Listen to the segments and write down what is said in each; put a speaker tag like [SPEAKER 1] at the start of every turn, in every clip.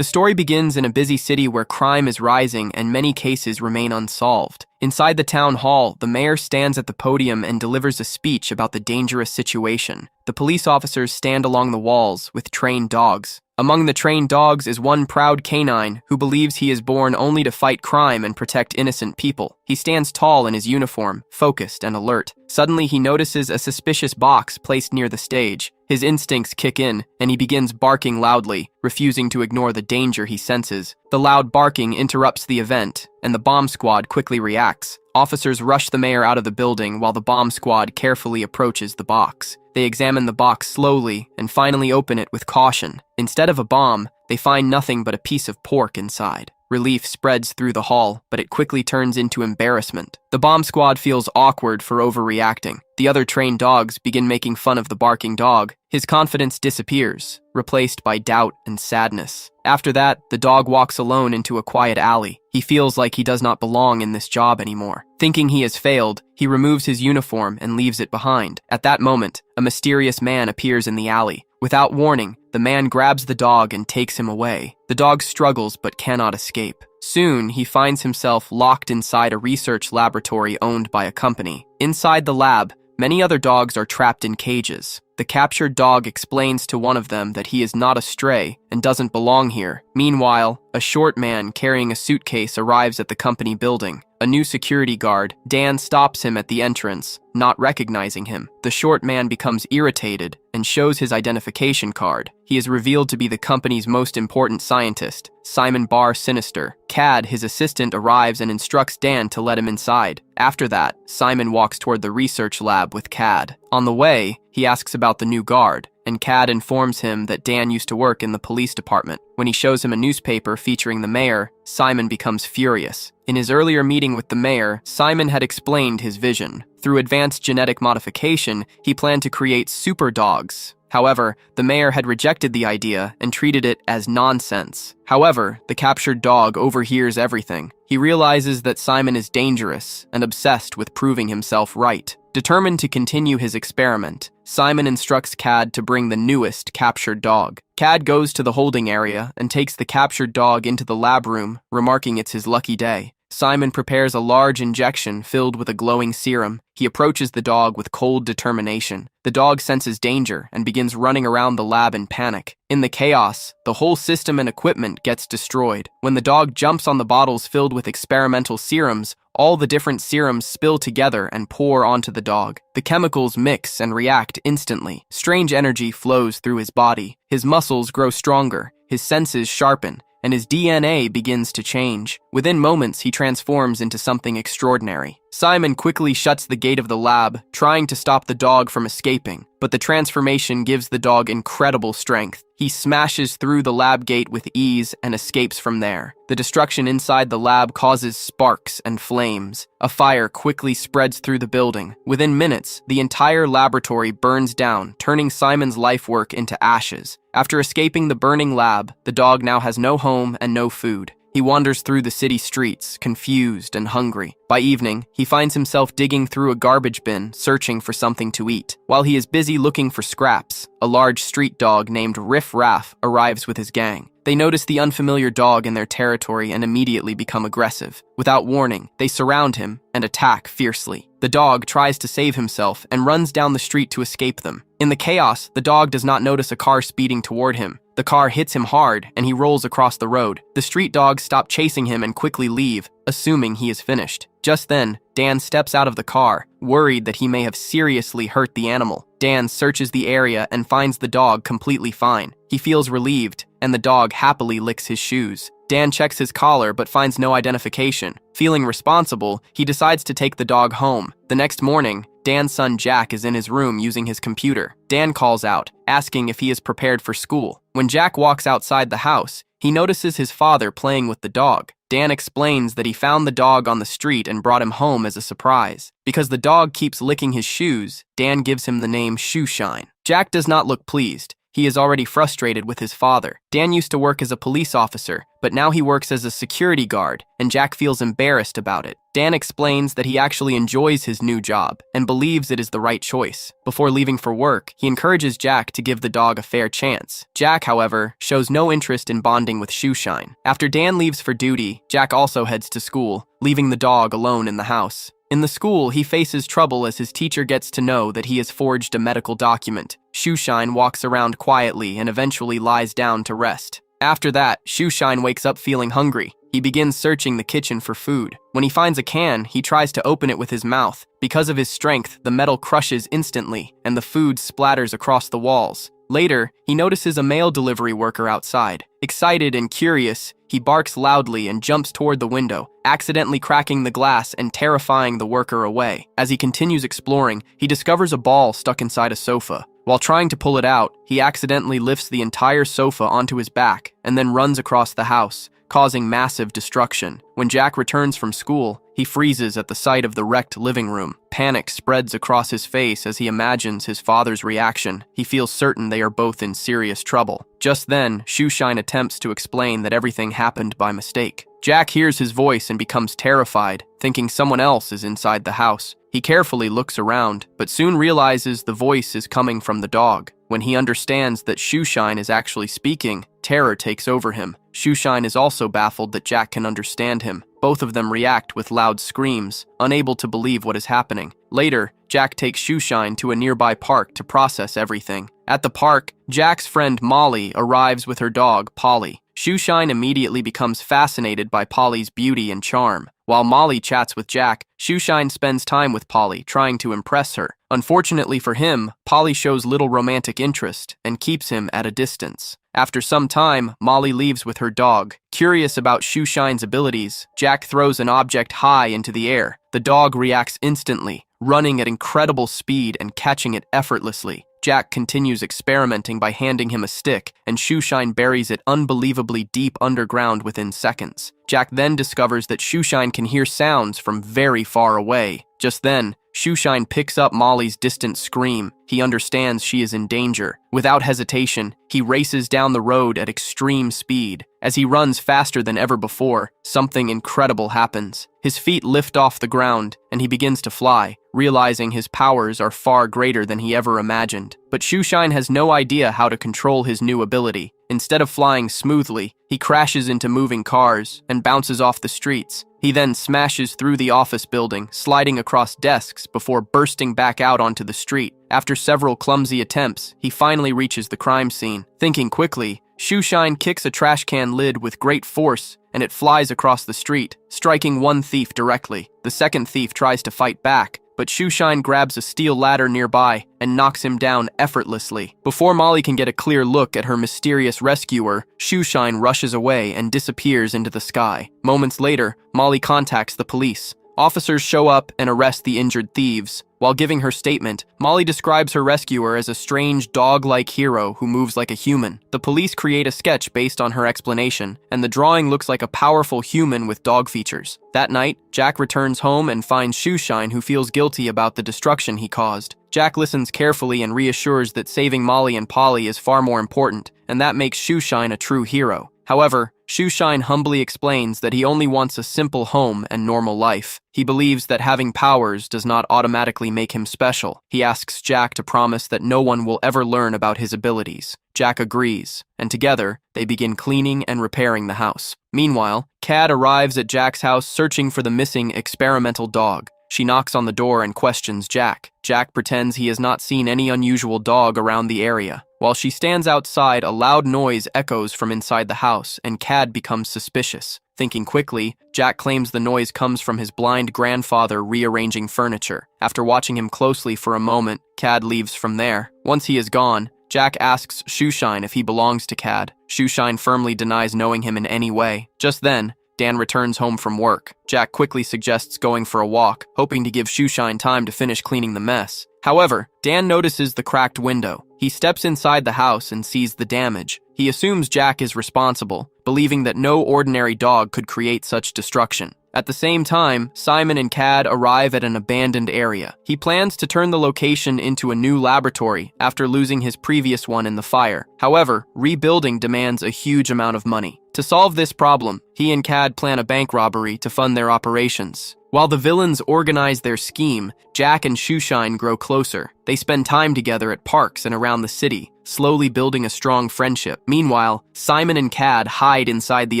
[SPEAKER 1] The story begins in a busy city where crime is rising and many cases remain unsolved. Inside the town hall, the mayor stands at the podium and delivers a speech about the dangerous situation. The police officers stand along the walls with trained dogs. Among the trained dogs is one proud canine who believes he is born only to fight crime and protect innocent people. He stands tall in his uniform, focused and alert. Suddenly, he notices a suspicious box placed near the stage. His instincts kick in, and he begins barking loudly, refusing to ignore the danger he senses. The loud barking interrupts the event, and the bomb squad quickly reacts. Officers rush the mayor out of the building while the bomb squad carefully approaches the box. They examine the box slowly and finally open it with caution. Instead of a bomb, they find nothing but a piece of pork inside. Relief spreads through the hall, but it quickly turns into embarrassment. The bomb squad feels awkward for overreacting. The other trained dogs begin making fun of the barking dog. His confidence disappears, replaced by doubt and sadness. After that, the dog walks alone into a quiet alley. He feels like he does not belong in this job anymore. Thinking he has failed, he removes his uniform and leaves it behind. At that moment, a mysterious man appears in the alley. Without warning, the man grabs the dog and takes him away. The dog struggles but cannot escape. Soon, he finds himself locked inside a research laboratory owned by a company. Inside the lab, many other dogs are trapped in cages. The captured dog explains to one of them that he is not a stray and doesn't belong here. Meanwhile, a short man carrying a suitcase arrives at the company building. A new security guard, Dan, stops him at the entrance, not recognizing him. The short man becomes irritated and shows his identification card. He is revealed to be the company's most important scientist, Simon Barr Sinister. Cad, his assistant, arrives and instructs Dan to let him inside. After that, Simon walks toward the research lab with Cad. On the way, he asks about the new guard, and Cad informs him that Dan used to work in the police department. When he shows him a newspaper featuring the mayor, Simon becomes furious. In his earlier meeting with the mayor, Simon had explained his vision. Through advanced genetic modification, he planned to create super dogs. However, the mayor had rejected the idea and treated it as nonsense. However, the captured dog overhears everything. He realizes that Simon is dangerous and obsessed with proving himself right. Determined to continue his experiment, Simon instructs Cad to bring the newest captured dog. Cad goes to the holding area and takes the captured dog into the lab room, remarking it's his lucky day. Simon prepares a large injection filled with a glowing serum. He approaches the dog with cold determination. The dog senses danger and begins running around the lab in panic. In the chaos, the whole system and equipment gets destroyed. When the dog jumps on the bottles filled with experimental serums, all the different serums spill together and pour onto the dog. The chemicals mix and react instantly. Strange energy flows through his body. His muscles grow stronger, his senses sharpen, and his DNA begins to change. Within moments, he transforms into something extraordinary. Simon quickly shuts the gate of the lab, trying to stop the dog from escaping, but the transformation gives the dog incredible strength. He smashes through the lab gate with ease and escapes from there. The destruction inside the lab causes sparks and flames. A fire quickly spreads through the building. Within minutes, the entire laboratory burns down, turning Simon's life work into ashes. After escaping the burning lab, the dog now has no home and no food. He wanders through the city streets, confused and hungry. By evening, he finds himself digging through a garbage bin, searching for something to eat. While he is busy looking for scraps, a large street dog named Riff Raff arrives with his gang. They notice the unfamiliar dog in their territory and immediately become aggressive. Without warning, they surround him and attack fiercely. The dog tries to save himself and runs down the street to escape them. In the chaos, the dog does not notice a car speeding toward him. The car hits him hard, and he rolls across the road. The street dogs stop chasing him and quickly leave, assuming he is finished. Just then, Dan steps out of the car, worried that he may have seriously hurt the animal. Dan searches the area and finds the dog completely fine. He feels relieved, and the dog happily licks his shoes. Dan checks his collar but finds no identification. Feeling responsible, he decides to take the dog home. The next morning, Dan's son Jack is in his room using his computer. Dan calls out, asking if he is prepared for school. When Jack walks outside the house, he notices his father playing with the dog. Dan explains that he found the dog on the street and brought him home as a surprise. Because the dog keeps licking his shoes, Dan gives him the name Shoeshine. Jack does not look pleased. he is already frustrated with his father. Dan used to work as a police officer, but now he works as a security guard, and Jack feels embarrassed about it. Dan explains that he actually enjoys his new job and believes it is the right choice. Before leaving for work, he encourages Jack to give the dog a fair chance. Jack, however, shows no interest in bonding with Shoeshine. After Dan leaves for duty, Jack also heads to school, leaving the dog alone in the house. In the school, he faces trouble as his teacher gets to know that he has forged a medical document. Shoeshine walks around quietly and eventually lies down to rest. After that, Shoeshine wakes up feeling hungry. He begins searching the kitchen for food. When he finds a can, he tries to open it with his mouth. Because of his strength, the metal crushes instantly, and the food splatters across the walls. Later, he notices a mail delivery worker outside. Excited and curious, he barks loudly and jumps toward the window, accidentally cracking the glass and terrifying the worker away. As he continues exploring, he discovers a ball stuck inside a sofa. While trying to pull it out, he accidentally lifts the entire sofa onto his back and then runs across the house, causing massive destruction. When Jack returns from school, he freezes at the sight of the wrecked living room. Panic spreads across his face as he imagines his father's reaction. He feels certain they are both in serious trouble. Just then, Shoeshine attempts to explain that everything happened by mistake. Jack hears his voice and becomes terrified, thinking someone else is inside the house. He carefully looks around, but soon realizes the voice is coming from the dog. When he understands that Shoeshine is actually speaking, terror takes over him. Shoeshine is also baffled that Jack can understand him. Both of them react with loud screams, unable to believe what is happening. Later, Jack takes Shoeshine to a nearby park to process everything. At the park, Jack's friend Molly arrives with her dog, Polly. Shoeshine immediately becomes fascinated by Polly's beauty and charm. While Molly chats with Jack, Shoeshine spends time with Polly, trying to impress her. Unfortunately for him, Polly shows little romantic interest and keeps him at a distance. After some time, Molly leaves with her dog. Curious about Shoeshine's abilities, Jack throws an object high into the air. The dog reacts instantly, running at incredible speed and catching it effortlessly. Jack continues experimenting by handing him a stick, and Shoeshine buries it unbelievably deep underground within seconds. Jack then discovers that Shoeshine can hear sounds from very far away. Just then, Shoeshine picks up Molly's distant scream. He understands she is in danger. Without hesitation, he races down the road at extreme speed. As he runs faster than ever before, something incredible happens. His feet lift off the ground, and he begins to fly, realizing his powers are far greater than he ever imagined. But Shoeshine has no idea how to control his new ability. Instead of flying smoothly, he crashes into moving cars and bounces off the streets. He then smashes through the office building, sliding across desks before bursting back out onto the street. After several clumsy attempts, he finally reaches the crime scene. Thinking quickly, Shoeshine kicks a trash can lid with great force, and it flies across the street, striking one thief directly. The second thief tries to fight back, but Shoeshine grabs a steel ladder nearby and knocks him down effortlessly. Before Molly can get a clear look at her mysterious rescuer, Shoeshine rushes away and disappears into the sky. Moments later, Molly contacts the police. Officers show up and arrest the injured thieves. While giving her statement, Molly describes her rescuer as a strange dog-like hero who moves like a human. The police create a sketch based on her explanation, and the drawing looks like a powerful human with dog features. That night, Jack returns home and finds Shoeshine, who feels guilty about the destruction he caused. Jack listens carefully and reassures that saving Molly and Polly is far more important, and that makes Shoeshine a true hero. However, Shoeshine humbly explains that he only wants a simple home and normal life. He believes that having powers does not automatically make him special. He asks Jack to promise that no one will ever learn about his abilities. Jack agrees, and together, they begin cleaning and repairing the house. Meanwhile, Cad arrives at Jack's house searching for the missing experimental dog. She knocks on the door and questions Jack. Jack pretends he has not seen any unusual dog around the area. While she stands outside, a loud noise echoes from inside the house, and Cad becomes suspicious. Thinking quickly, Jack claims the noise comes from his blind grandfather rearranging furniture. After watching him closely for a moment, Cad leaves from there. Once he is gone, Jack asks Shoeshine if he belongs to Cad. Shoeshine firmly denies knowing him in any way. Just then, Dan returns home from work. Jack quickly suggests going for a walk, hoping to give Shoeshine time to finish cleaning the mess. However, Dan notices the cracked window. He steps inside the house and sees the damage. He assumes Jack is responsible, believing that no ordinary dog could create such destruction. At the same time, Simon and Cad arrive at an abandoned area. He plans to turn the location into a new laboratory after losing his previous one in the fire. However, rebuilding demands a huge amount of money. To solve this problem, he and Cad plan a bank robbery to fund their operations. While the villains organize their scheme, Jack and Shoeshine grow closer. They spend time together at parks and around the city, slowly building a strong friendship. Meanwhile, Simon and Cad hide inside the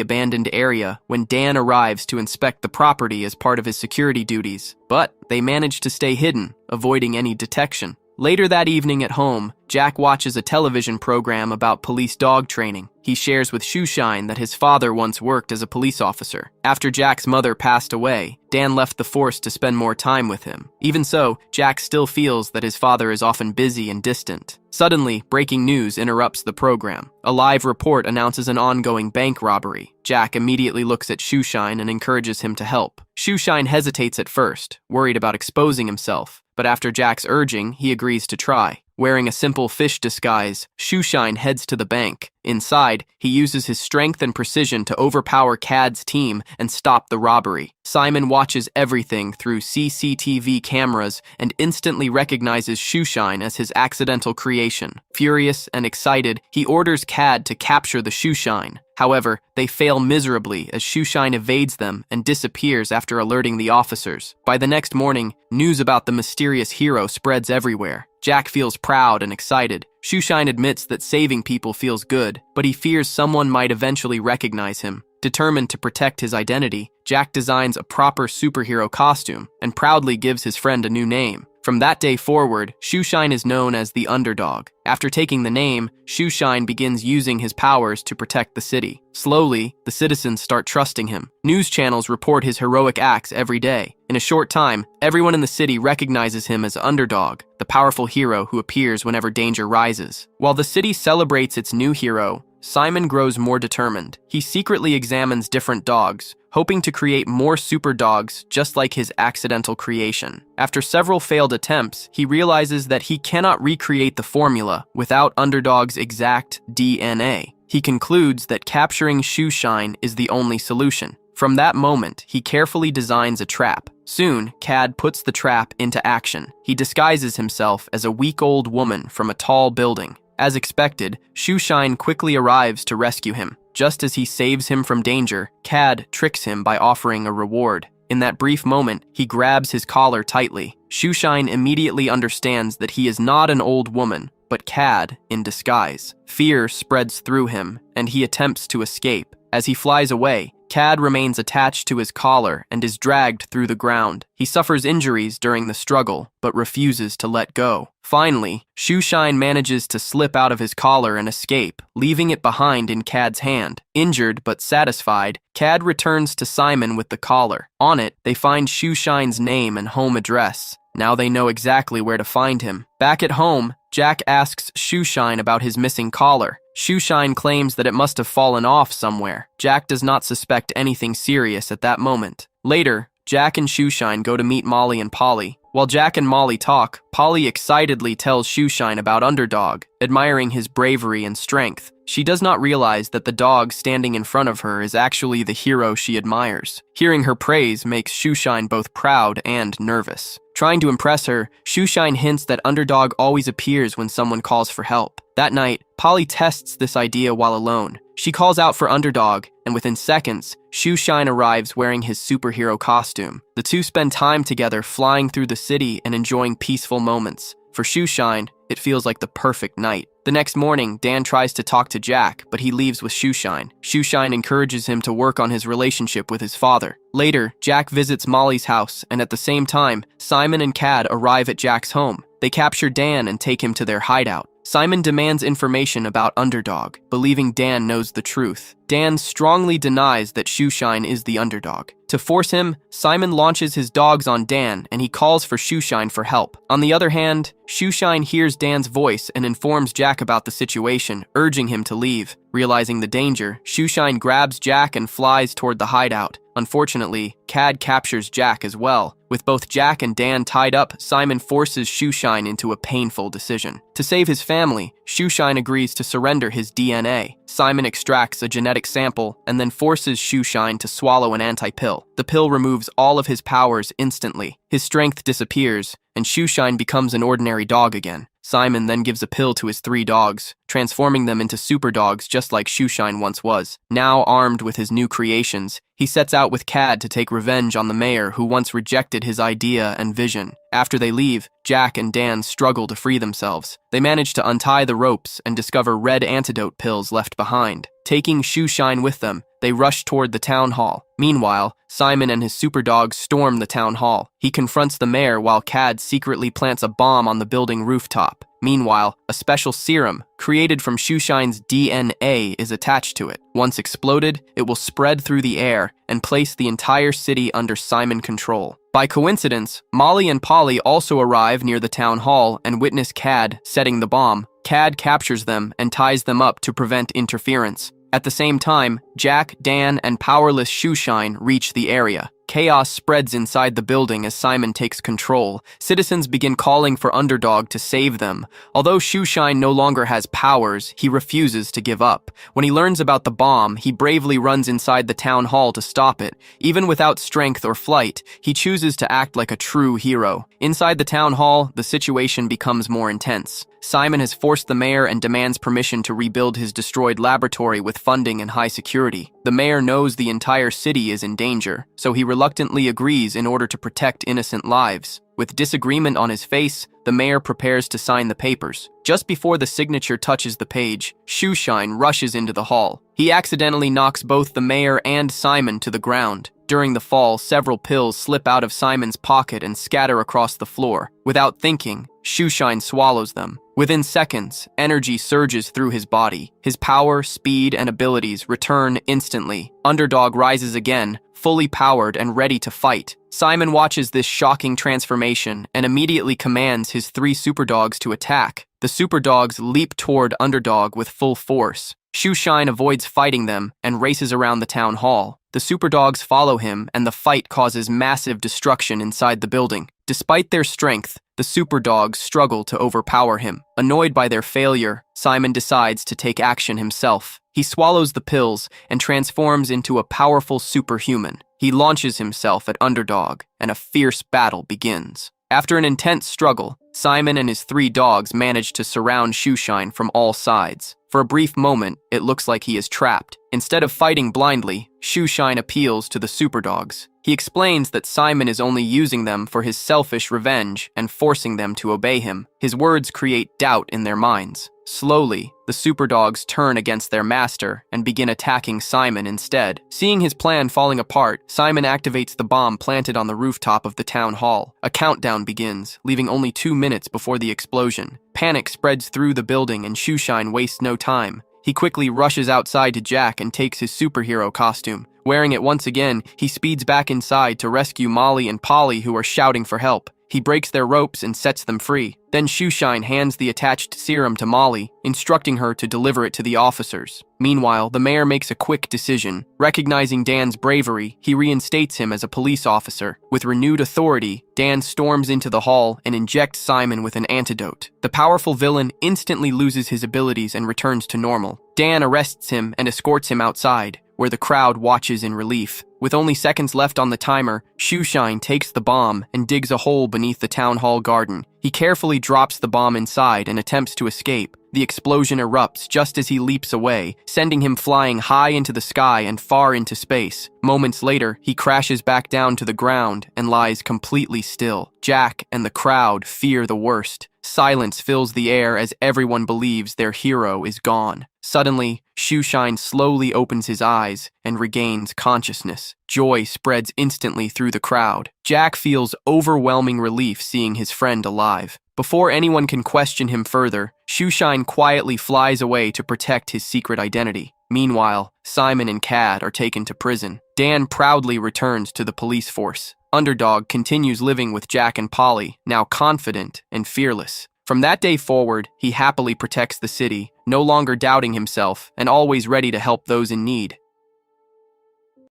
[SPEAKER 1] abandoned area when Dan arrives to inspect the property as part of his security duties. But they manage to stay hidden, avoiding any detection. Later that evening at home, Jack watches a television program about police dog training. He shares with Shoeshine that his father once worked as a police officer. After Jack's mother passed away, Dan left the force to spend more time with him. Even so, Jack still feels that his father is often busy and distant. Suddenly, breaking news interrupts the program. A live report announces an ongoing bank robbery. Jack immediately looks at Shoeshine and encourages him to help. Shoeshine hesitates at first, worried about exposing himself, but after Jack's urging, he agrees to try. Wearing a simple fish disguise, Shoeshine heads to the bank. Inside, he uses his strength and precision to overpower Cad's team and stop the robbery. Simon watches everything through CCTV cameras and instantly recognizes Shoeshine as his accidental creation. Furious and excited, he orders Cad to capture the Shoeshine. However, they fail miserably as Shoeshine evades them and disappears after alerting the officers. By the next morning, news about the mysterious hero spreads everywhere. Jack feels proud and excited. Shoeshine admits that saving people feels good, but he fears someone might eventually recognize him. Determined to protect his identity, Jack designs a proper superhero costume and proudly gives his friend a new name. From that day forward, Shoeshine is known as the underdog. After taking the name, Shoeshine begins using his powers to protect the city. Slowly, the citizens start trusting him. News channels report his heroic acts every day. In a short time, everyone in the city recognizes him as Underdog, the powerful hero who appears whenever danger rises. While the city celebrates its new hero, Simon grows more determined. He secretly examines different dogs, hoping to create more super dogs just like his accidental creation. After several failed attempts, he realizes that he cannot recreate the formula without Underdog's exact DNA. He concludes that capturing Shoeshine is the only solution. From that moment, he carefully designs a trap. Soon, Cad puts the trap into action. He disguises himself as a weak old woman from a tall building. As expected, Shoeshine quickly arrives to rescue him. Just as he saves him from danger, Cad tricks him by offering a reward. In that brief moment, he grabs his collar tightly. Shoeshine immediately understands that he is not an old woman, but Cad in disguise. Fear spreads through him, and he attempts to escape. As he flies away, Cad remains attached to his collar and is dragged through the ground. He suffers injuries during the struggle, but refuses to let go. Finally, Shoeshine manages to slip out of his collar and escape, leaving it behind in Cad's hand. Injured but satisfied, Cad returns to Simon with the collar. On it, they find Shoeshine's name and home address. Now they know exactly where to find him. Back at home, Jack asks Shoeshine about his missing collar. Shoeshine claims that it must have fallen off somewhere. Jack does not suspect anything serious at that moment. Later, Jack and Shoeshine go to meet Molly and Polly. While Jack and Molly talk, Polly excitedly tells Shoeshine about Underdog, admiring his bravery and strength. She does not realize that the dog standing in front of her is actually the hero she admires. Hearing her praise makes Shoeshine both proud and nervous. Trying to impress her, Shoeshine hints that Underdog always appears when someone calls for help. That night, Polly tests this idea while alone. She calls out for Underdog, and within seconds, Shoeshine arrives wearing his superhero costume. The two spend time together flying through the city and enjoying peaceful moments. For Shoeshine, it feels like the perfect night. The next morning, Dan tries to talk to Jack, but he leaves with Shoeshine. Shoeshine encourages him to work on his relationship with his father. Later, Jack visits Molly's house, and at the same time, Simon and Cad arrive at Jack's home. They capture Dan and take him to their hideout. Simon demands information about Underdog, believing Dan knows the truth. Dan strongly denies that Shoeshine is the underdog. To force him, Simon launches his dogs on Dan and he calls for Shoeshine for help. On the other hand, Shoeshine hears Dan's voice and informs Jack about the situation, urging him to leave. Realizing the danger, Shoeshine grabs Jack and flies toward the hideout. Unfortunately, Cad captures Jack as well. With both Jack and Dan tied up, Simon forces Shoeshine into a painful decision. To save his family, Shoeshine agrees to surrender his DNA. Simon extracts a genetic sample and then forces Shoeshine to swallow an anti-pill. The pill removes all of his powers instantly. His strength disappears, and Shoeshine becomes an ordinary dog again. Simon then gives a pill to his 3 dogs, transforming them into super dogs just like Shoeshine once was. Now armed with his new creations, he sets out with Cad to take revenge on the mayor who once rejected his idea and vision. After they leave, Jack and Dan struggle to free themselves. They manage to untie the ropes and discover red antidote pills left behind. Taking Shoeshine with them, they rush toward the town hall. Meanwhile, Simon and his super dogs storm the town hall. He confronts the mayor while Cad secretly plants a bomb on the building rooftop. Meanwhile, a special serum, created from Shoeshine's DNA, is attached to it. Once exploded, it will spread through the air and place the entire city under Simon control. By coincidence, Molly and Polly also arrive near the town hall and witness Cad setting the bomb. Cad captures them and ties them up to prevent interference. At the same time, Jack, Dan, and powerless Shoeshine reach the area. Chaos spreads inside the building as Simon takes control. Citizens begin calling for Underdog to save them. Although Shoeshine no longer has powers, he refuses to give up. When he learns about the bomb, he bravely runs inside the town hall to stop it. Even without strength or flight, he chooses to act like a true hero. Inside the town hall, the situation becomes more intense. Simon has forced the mayor and demands permission to rebuild his destroyed laboratory with funding and high security. The mayor knows the entire city is in danger, so he reluctantly agrees in order to protect innocent lives. With disagreement on his face, the mayor prepares to sign the papers. Just before the signature touches the page, Shoeshine rushes into the hall. He accidentally knocks both the mayor and Simon to the ground. During the fall, several pills slip out of Simon's pocket and scatter across the floor. Without thinking, Shoeshine swallows them. Within seconds, energy surges through his body. His power, speed, and abilities return instantly. Underdog rises again, fully powered and ready to fight. Simon watches this shocking transformation and immediately commands his 3 superdogs to attack. The superdogs leap toward Underdog with full force. Shoeshine avoids fighting them and races around the town hall. The superdogs follow him, and the fight causes massive destruction inside the building. Despite their strength, the superdogs struggle to overpower him. Annoyed by their failure, Simon decides to take action himself. He swallows the pills and transforms into a powerful superhuman. He launches himself at Underdog, and a fierce battle begins. After an intense struggle, Simon and his 3 dogs manage to surround Shoeshine from all sides. For a brief moment, it looks like he is trapped. Instead of fighting blindly, Shoeshine appeals to the superdogs. He explains that Simon is only using them for his selfish revenge and forcing them to obey him. His words create doubt in their minds. Slowly, the superdogs turn against their master and begin attacking Simon instead. Seeing his plan falling apart, Simon activates the bomb planted on the rooftop of the town hall. A countdown begins, leaving only 2 minutes before the explosion. Panic spreads through the building and Shoeshine wastes no time. He quickly rushes outside to Jack and takes his superhero costume. Wearing it once again, he speeds back inside to rescue Molly and Polly, who are shouting for help. He breaks their ropes and sets them free. Then Shoeshine hands the attached serum to Molly, instructing her to deliver it to the officers. Meanwhile, the mayor makes a quick decision. Recognizing Dan's bravery, he reinstates him as a police officer. With renewed authority, Dan storms into the hall and injects Simon with an antidote. The powerful villain instantly loses his abilities and returns to normal. Dan arrests him and escorts him outside, where the crowd watches in relief. With only seconds left on the timer, Shoeshine takes the bomb and digs a hole beneath the town hall garden. He carefully drops the bomb inside and attempts to escape. The explosion erupts just as he leaps away, sending him flying high into the sky and far into space. Moments later, he crashes back down to the ground and lies completely still. Jack and the crowd fear the worst. Silence fills the air as everyone believes their hero is gone. Suddenly, Shoeshine slowly opens his eyes and regains consciousness. Joy spreads instantly through the crowd. Jack feels overwhelming relief seeing his friend alive. Before anyone can question him further, Shoeshine quietly flies away to protect his secret identity. Meanwhile, Simon and Cad are taken to prison. Dan proudly returns to the police force. Underdog continues living with Jack and Polly, now confident and fearless. From that day forward, he happily protects the city, no longer doubting himself and always ready to help those in need.